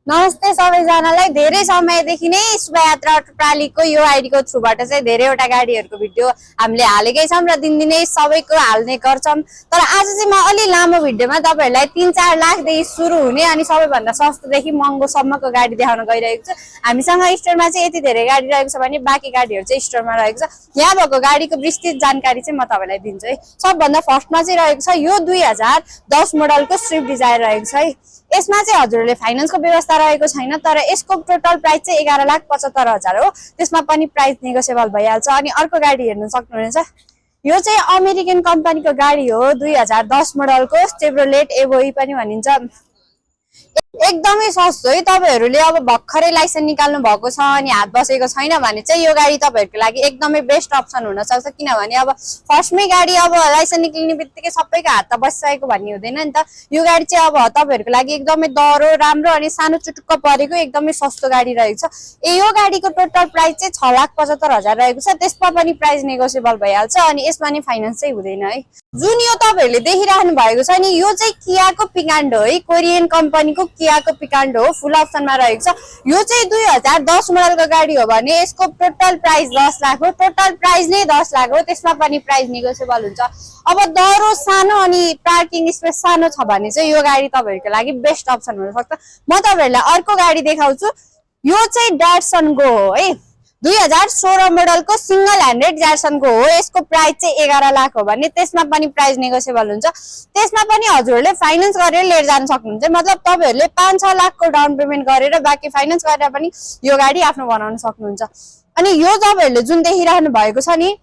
नमस्ते सबैजनालाई। धेरै समयदेखि नै शुभयात्रा प्रालीको यो आइडीको थ्रुबाट चाहिँ धेरैवटा गाडीहरूको भिडियो हामीले हालेकै छौँ र दिनदिनै सबैको हाल्ने गर्छौँ। तर आज चाहिँ म अलि लामो भिडियोमा तपाईँहरूलाई 3-4 लाखदेखि सुरु हुने अनि सबैभन्दा सस्तोदेखि महँगोसम्मको गाडी देखाउन गइरहेको छु। हामीसँग स्टोरमा चाहिँ यति धेरै गाडी रहेको छ भने बाँकी गाडीहरू चाहिँ स्टोरमा रहेको छ। यहाँ भएको गाडीको विस्तृत जानकारी चाहिँ म तपाईँलाई दिन्छु है। सबभन्दा फर्स्टमा चाहिँ रहेको छ यो 2010 मोडलको स्विफ्ट डिजायर रहेको छ है। यसमा चाहिँ हजुरहरूले फाइनेन्सको व्यवस्था रहेको छैन, तर यसको टोटल प्राइस चाहिँ 11,75,000 हो। त्यसमा पनि प्राइस नेगोसिएबल भइहाल्छ। अनि अर्को गाडी हेर्न सक्नुहुनेछ, यो चाहिँ अमेरिकन कम्पनीको गाडी हो। 2010 मोडलको चेभ्रोलेट एभोई पनि भनिन्छ। एकदमै सस्तो है। तपाईहरुले अब भर्खरै लाइसेन्स निकाल्नु भएको छ अनि हात बसेको छैन भने चाहिँ यो गाडी तपाईहरुको लागि एकदमै बेस्ट अप्सन हुन सक्छ। किनभने अब फर्स्टमै गाडी अब लाइसेन्स निक्लिने बित्तिकै सबैको हात त बसिसकेको भन्ने हुँदैन नि त। यो गाडी चाहिँ अब तपाईहरुको लागि एकदमै दरो, राम्रो अनि सानो चुटुक्क परेको एकदमै सस्तो गाडी रहेको छ। यो गाडीको टोटल प्राइस चाहिँ 6,75,000 रहेको छ। त्यसमा पनि प्राइस नेगोसिएबल भइहाल्छ अनि यसमा नि फाइनान्स चाहिँ हुँदैन है। जुन यो तपाईहरुले देखिराख्नु भएको छ नि, यो चाहिँ कियाको पिकान्डो है। कोरियन कम्पनीको कियाको पिकान्डो हो। फुल अप्सनमा रहेको छ। यो चाहिँ 2010 मोडलको गाडी हो भने यसको टोटल प्राइस 10 लाख हो। टोटल प्राइस नै 10 लाख हो। त्यसमा पनि प्राइस नेगोसिएबल हुन्छ। अब दरो सानो अनि पार्किङ स्पेस सानो छ भने चाहिँ यो गाडी तपाईहरुको लागि बेस्ट अप्सन हुन सक्छ। म तपाईहरुलाई अर्को गाडी देखाउँछु। यो चाहिँ ड्याटसन गो हो है। 2016 मोडलको सिंगल ह्यान्डेड ड्याटसनको हो। यसको प्राइस चाहिँ 11 लाख हो भने त्यसमा पनि प्राइस नेगोसिएबल हुन्छ। त्यसमा पनि हजुरहरूले फाइनान्स गरेर लिएर जान सक्नुहुन्छ। मतलब तपाईहरुले 5-6 लाखको डाउन पेमेन्ट गरेर बाँकी फाइनान्स गरेर पनि यो गाडी आफ्नो बनाउन सक्नुहुन्छ। अनि यो तपाईहरुले जुन देखिराख्नु भएको छ नि,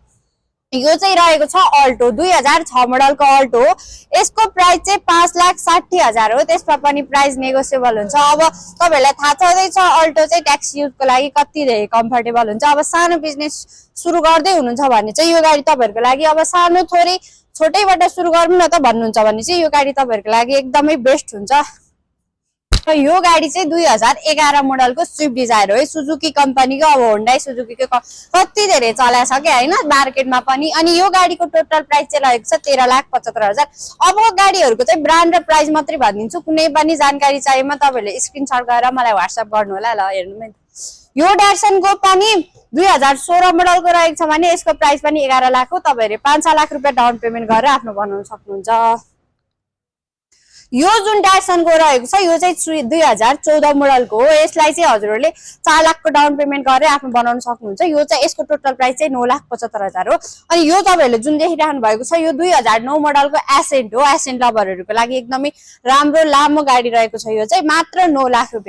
यो चाहिँ रहेको छ अल्टो। 2006 मोडलको अल्टो हो। यसको प्राइस चाहिँ 5,60,000 हो। त्यसमा पनि प्राइस नेगोसिएबल हुन्छ। अब तपाईहरुलाई थाहा छँदैछ अल्टो चाहिँ ट्याक्सी युजको लागि कति धेरै कम्फर्टेबल हुन्छ। अब सानो बिजनेस सुरु गर्दै हुनुहुन्छ भने चाहिँ यो गाडी तपाईहरुको लागि, अब सानो थोरै छोटैबाट सुरु गरौँ न त भन्नुहुन्छ भने चाहिँ यो गाडी तपाईहरुको लागि एकदमै बेस्ट हुन्छ। यो गाडी चाहिँ 2011 मोडलको स्विफ्ट डिजायर हो है। सुजुकी कम्पनीको, अब होन्डाई सुजुकीको कति धेरै चलाइसक्यो हैन मार्केटमा पनि। अनि यो गाडीको टोटल प्राइस चाहिँ रहेको छ 13,75,000। अब गाडीहरुको चाहिँ ब्रान्ड र प्राइस मात्रै भनिदिन्छु। कुनै पनि जानकारी चाहिएमा तपाईहरुले स्क्रिनशट गरेर मलाई व्हाट्सएप गर्नु होला। ल हेर्नु यो ड्याटसनको पनि 2016 मोडलको रहेको छ भने यसको प्राइस पनि 11 लाख हो। तपाईहरुले 5-6 लाख रुपैयाँ डाउन पेमेन्ट गरेर आफ्नो बनाउन सक्नुहुन्छ। यो जुन ड्याटसनको रहेको छ यो चाहिँ 2014 मोडलको हो। यसलाई चाहिँ हजुरहरूले 4 लाखको डाउन पेमेन्ट गरेर आफ्नो बनाउन सक्नुहुन्छ। यो चाहिँ यसको टोटल प्राइस चाहिँ 9,75,000 हो। अनि यो तपाईहरुले जुन देखिराख्नु भएको छ यो 2009 मोडलको एसेन्ट हो। एसेन्ट लभरहरुको लागि एकदमै राम्रो लामो गाडी रहेको छ। यो चाहिँ मात्र 9 लाख रुपैयाँ।